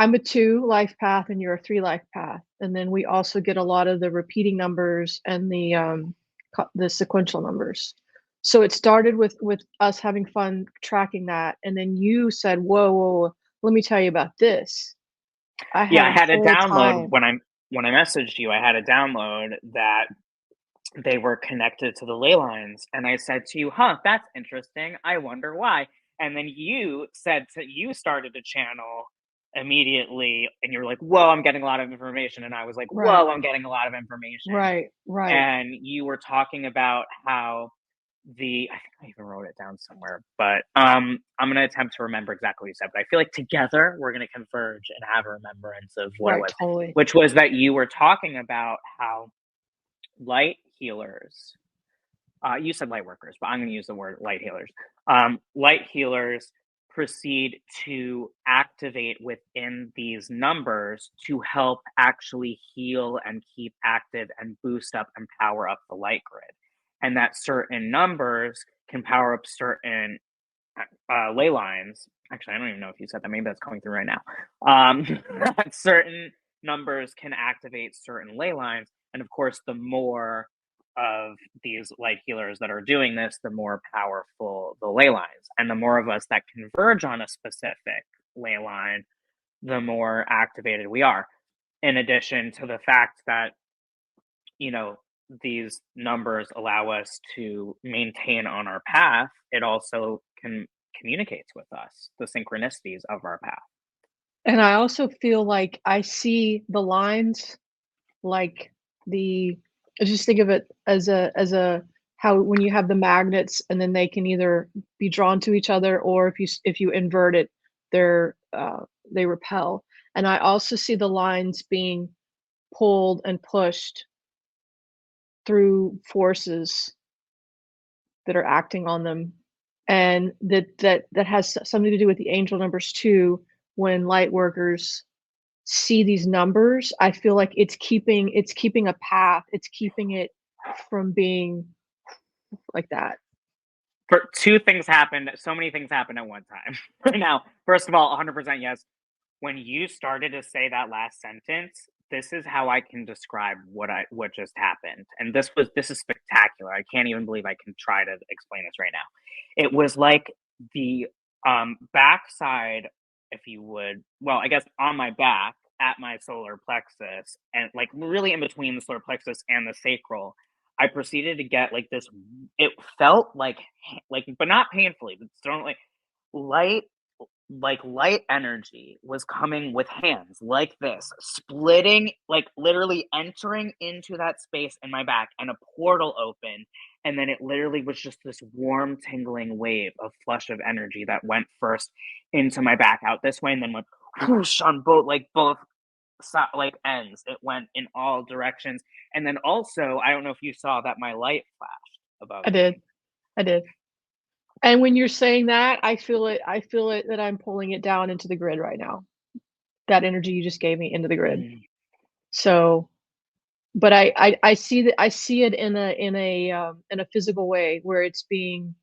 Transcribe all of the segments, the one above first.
I'm a 2 life path and you're a 3 life path, and then we also get a lot of the repeating numbers and the sequential numbers. So it started with us having fun tracking that, and then you said, "Whoa, whoa, whoa, let me tell you about this." I Yeah, had I a had a whole download time. when I messaged you. I had a download that they were connected to the ley lines, and I said to you, "Huh, that's interesting. I wonder why." And then you started to channel immediately, and you're like, "Whoa, I'm getting a lot of information," and I was like, Right, "Whoa, I'm getting a lot of information." right, right. And you were talking about how I think I even wrote it down somewhere, but I'm gonna attempt to remember exactly what you said. But I feel like together we're gonna converge and have a remembrance of what it Right, was, totally. which was that you were talking about how light healers. You said light workers, but I'm going to use the word light healers. Light healers proceed to activate within these numbers to help actually heal and keep active and boost up and power up the light grid. And that certain numbers can power up certain ley lines. Actually, I don't even know if you said that. Maybe that's coming through right now. That certain numbers can activate certain ley lines. And of course, the more of these light healers that are doing this, the more powerful the ley lines. And the more of us that converge on a specific ley line, the more activated we are. In addition to the fact that, you know, these numbers allow us to maintain on our path, it also communicates with us the synchronicities of our path. And I also feel like I see the lines like the I just think of it as a how when you have the magnets and then they can either be drawn to each other or if you invert it, they repel. And I also see the lines being pulled and pushed through forces that are acting on them, and that has something to do with the angel numbers too. When light workers see these numbers, I feel like it's keeping a path, it's keeping it from being like that. For two things happened, so many things happened at one time. Now, first of all, 100% yes. When you started to say that last sentence, this is how I can describe what just happened. And this is spectacular. I can't even believe I can try to explain this right now. It was like the backside, if you would, well, I guess on my back at my solar plexus, and like really in between the solar plexus and the sacral, I proceeded to get like this. It felt like, but not painfully, but don't light light energy was coming with hands like this, splitting, like literally entering into that space in my back, and a portal opened. And then it literally was just this warm, tingling wave of flush of energy that went first into my back out this way and then went whoosh on both like ends. It went in all directions. And then also, I don't know if you saw that my light flashed above I did, me. I did. And when you're saying that, I feel it that I'm pulling it down into the grid right now. That energy you just gave me into the grid. Mm. So, but I see that I see it in a physical way where it's being,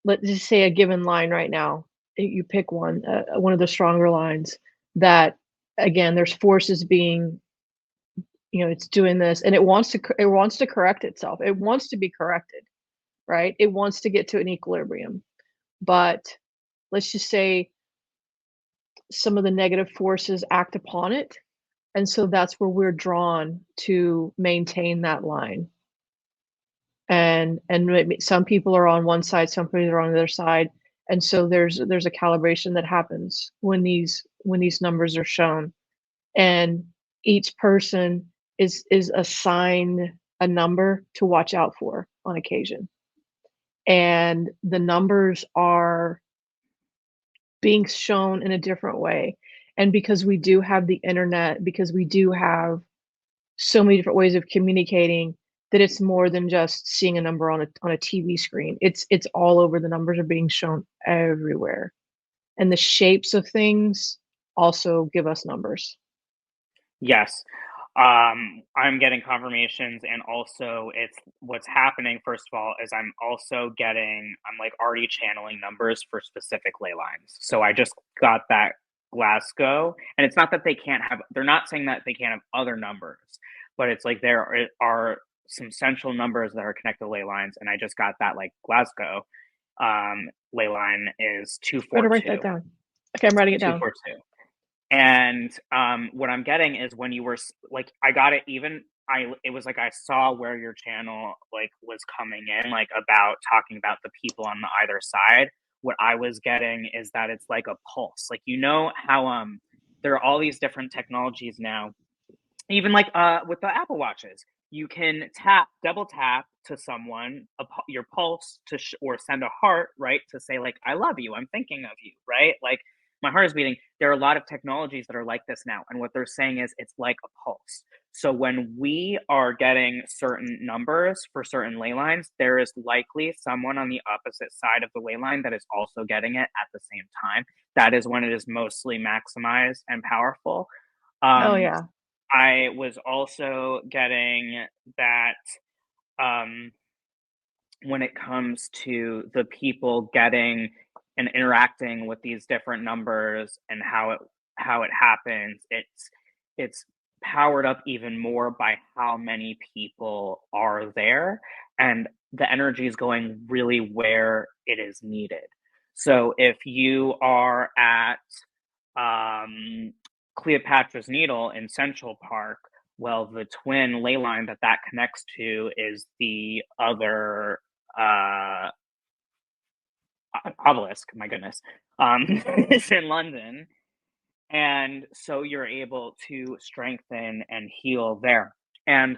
let's just say a given line right now. You pick one of the stronger lines that again there's forces being, it's doing this and it wants to correct itself. It wants to be corrected, right? It wants to get to an equilibrium. But let's just say some of the negative forces act upon it. And so that's where we're drawn to maintain that line. And maybe some people are on one side, some people are on the other side. And so there's a calibration that happens when these numbers are shown. And each person is assigned a number to watch out for on occasion. And the numbers are being shown in a different way. And because we do have the internet, because we do have so many different ways of communicating, that it's more than just seeing a number on a TV screen. It's all over. The numbers are being shown everywhere. And the shapes of things also give us numbers. Yes. I'm getting confirmations, and also it's what's happening. First of all, is I'm like already channeling numbers for specific ley lines. So I just got that Glasgow, and it's not that they can't have, they're not saying that they can't have other numbers, but it's like there are some central numbers that are connected to ley lines, and I just got that, like Glasgow ley line is Better write that 242. down. Okay, I'm writing it down. 242. And what I'm getting is when you were like, I got it even. It was like I saw where your channel like was coming in, like about talking about the people on the either side. What I was getting is that it's like a pulse. Like, you know how there are all these different technologies now, even like with the Apple Watches, you can double tap to someone, your pulse to or send a heart, right, to say like, I love you, I'm thinking of you, right, like my heart is beating. There are a lot of technologies that are like this now, and what they're saying is it's like a pulse. So when we are getting certain numbers for certain ley lines, there is likely someone on the opposite side of the ley line that is also getting it at the same time. That is when it is mostly maximized and powerful. Oh um yeah. I was also getting that um, when it comes to the people getting and interacting with these different numbers and how it happens, it's powered up even more by how many people are there, and the energy is going really where it is needed. So if you are at um, Cleopatra's Needle in Central Park, well, the twin ley line that connects to is the other uh, obelisk. My goodness, it's in London, and so you're able to strengthen and heal there. And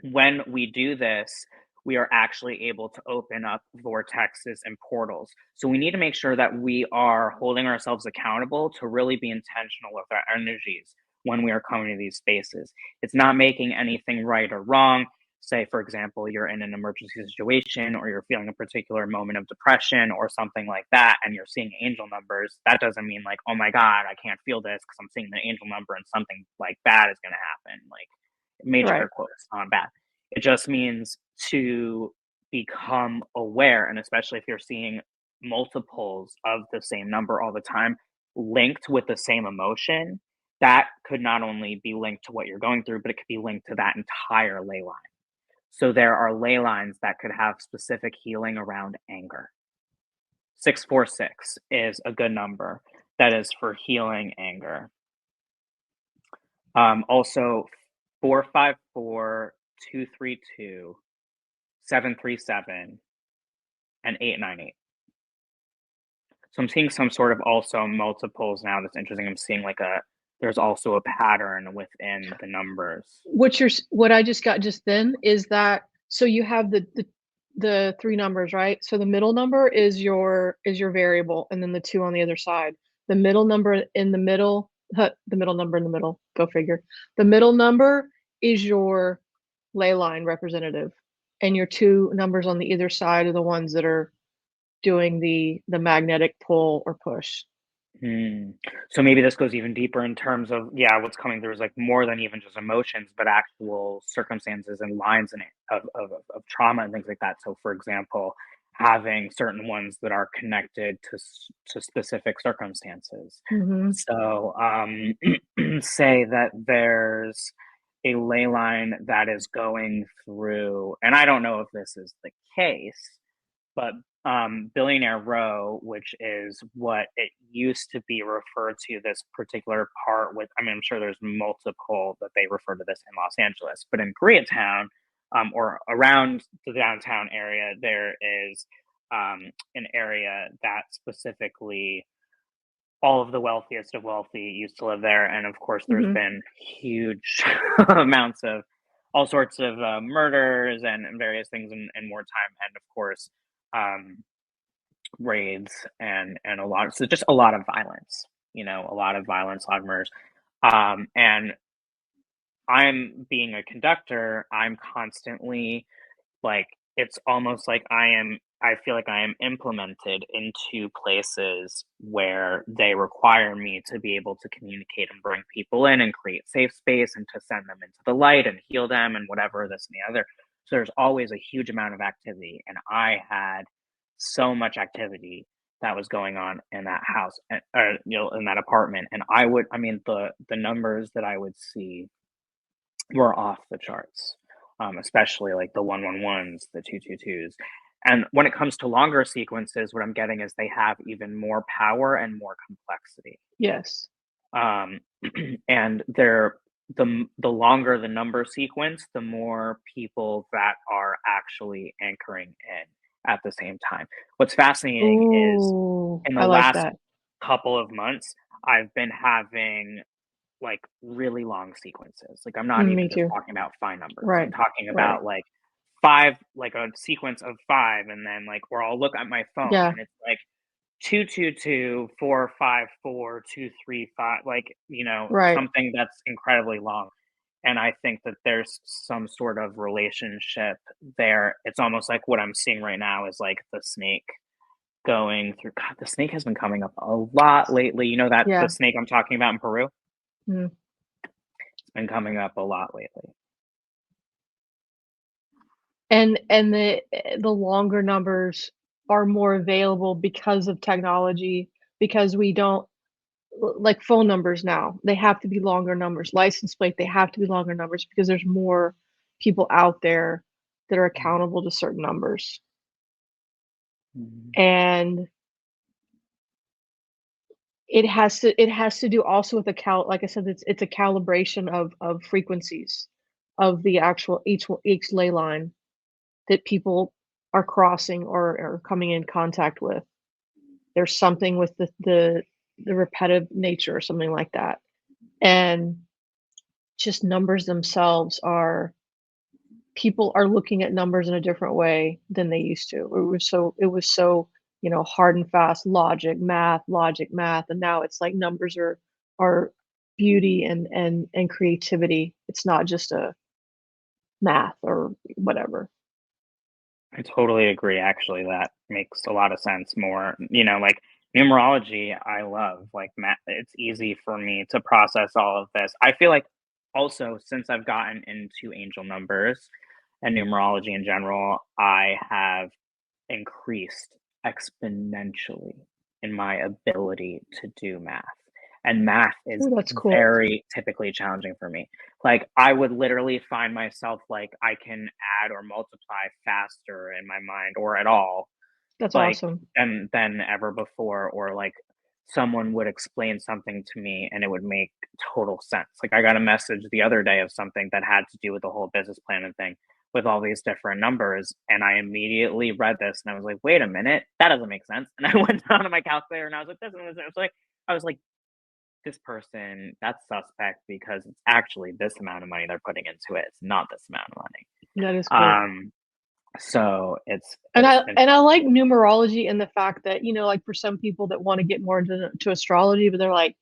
when we do this, we are actually able to open up vortexes and portals. So we need to make sure that we are holding ourselves accountable to really be intentional with our energies when we are coming to these spaces. It's not making anything right or wrong. Say, for example, you're in an emergency situation or you're feeling a particular moment of depression or something like that, and you're seeing angel numbers. That doesn't mean like, oh my God, I can't feel this because I'm seeing the angel number and something like bad is going to happen. Like, major Right. air quotes on bad. It just means to become aware, and especially if you're seeing multiples of the same number all the time linked with the same emotion, that could not only be linked to what you're going through, but it could be linked to that entire ley line. So there are ley lines that could have specific healing around anger. 646 is a good number that is for healing anger. Also, 454, 232, 737, and 898. So I'm seeing some sort of also multiples now. That's interesting. I'm seeing like there's also a pattern within the numbers. What I just got just then is that, so you have the three numbers, right? So the middle number is your variable, and then the two on the other side. The middle number in the middle, the middle number in the middle, go figure. The middle number is your ley line representative, and your two numbers on the either side are the ones that are doing the magnetic pull or push. Hmm. So maybe this goes even deeper in terms of, yeah, what's coming through is like more than even just emotions, but actual circumstances and lines and of trauma and things like that. So, for example, having certain ones that are connected to specific circumstances. Mhm. So, say that there's a ley line that is going through, and I don't know if this is the case, but Billionaire Row, which is what it used to be referred to, this particular part with, I mean, I'm sure there's multiple that they refer to this in Los Angeles, but in Koreatown, or around the downtown area, there is an area that specifically all of the wealthiest of wealthy used to live there. And of course, there's Mhm. been huge amounts of all sorts of murders and various things in wartime. And of course, um, raids and a lot, so just a lot of violence, a lot of violence, a lot of murders. And I'm being a conductor, I'm constantly like, it's almost like I feel like I am implemented into places where they require me to be able to communicate and bring people in and create safe space and to send them into the light and heal them and whatever, this and the other. So there's always a huge amount of activity, and I had so much activity that was going on in that house, or in that apartment. And I mean, the numbers that I would see were off the charts, especially like the 111s, the 222s. And when it comes to longer sequences, what I'm getting is they have even more power and more complexity. Yes. Um, and the longer the number sequence, the more people that are actually anchoring in at the same time. What's fascinating is Ooh, in the I like last that. couple of months, I've been having like really long sequences. Like I'm not Me even just too. talking about fine numbers. I'm Right. talking Right. about like five, like a sequence of five, and then like where I'll look at my phone Yeah. and it's like 222 454 235, like, Right. something that's incredibly long. And I think that there's some sort of relationship there. It's almost like what I'm seeing right now is like the snake going through. God, the snake has been coming up a lot lately. You know that the Yeah. snake I'm talking about in Peru? Mm. It's been coming up a lot lately. And the longer numbers are more available because of technology, because we don't like phone numbers now, they have to be longer numbers. License plate, they have to be longer numbers because there's more people out there that are Mhm. accountable to certain numbers. Mhm. And it has to do also with like I said, it's a calibration of frequencies of the actual each ley line that people are crossing or coming in contact with. There's something with the repetitive nature or something like that. And just numbers themselves are people are looking at numbers in a different way than they used to. It was so, hard and fast logic, math, and now it's like numbers are beauty and creativity. It's not just a math or whatever. I totally agree, actually, that makes a lot of sense more, like, numerology, I love, like, math. It's easy for me to process all of this. I feel like also, since I've gotten into angel numbers and numerology in general, I have increased exponentially in my ability to do math. And math is Oh, that's cool. very typically challenging for me. Like I would literally find myself like I can add or multiply faster in my mind or at all, That's like awesome. than ever before, or like someone would explain something to me and it would make total sense. Like I got a message the other day of something that had to do with the whole business plan and thing with all these different numbers, and I immediately read this and I was like, wait a minute, that doesn't make sense. And I went down to my calculator and I was like, this and this. I was like, this person, that's suspect because it's actually this amount of money they're putting into it. It's not this amount of That is cool. money. So it's And it's I and I like numerology and the fact that, like for some people that want to get more into astrology, but they're like,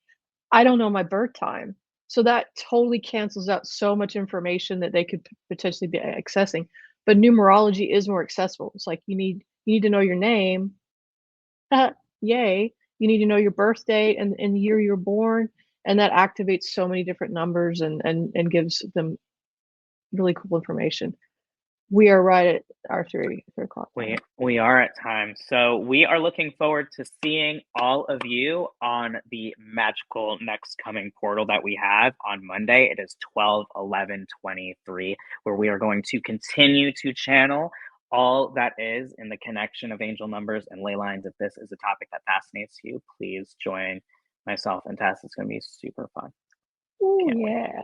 I don't know my birth time. So that totally cancels out so much information that they could potentially be accessing. But numerology is more accessible. It's like you need to know your name. Yay. You need to know your birth date and the year you're born, and that activates so many different numbers and gives them really cool information. We are right at our 3 o'clock We time. we are at time. So we are looking forward to seeing all of you on the magical next coming portal that we have on Monday. It is 12/11/23, where we are going to continue to channel all that is in the connection of angel numbers and ley lines. If this is a topic that fascinates you, please join myself and Tess. It's going to be super fun. Oh Can't wait. yeah.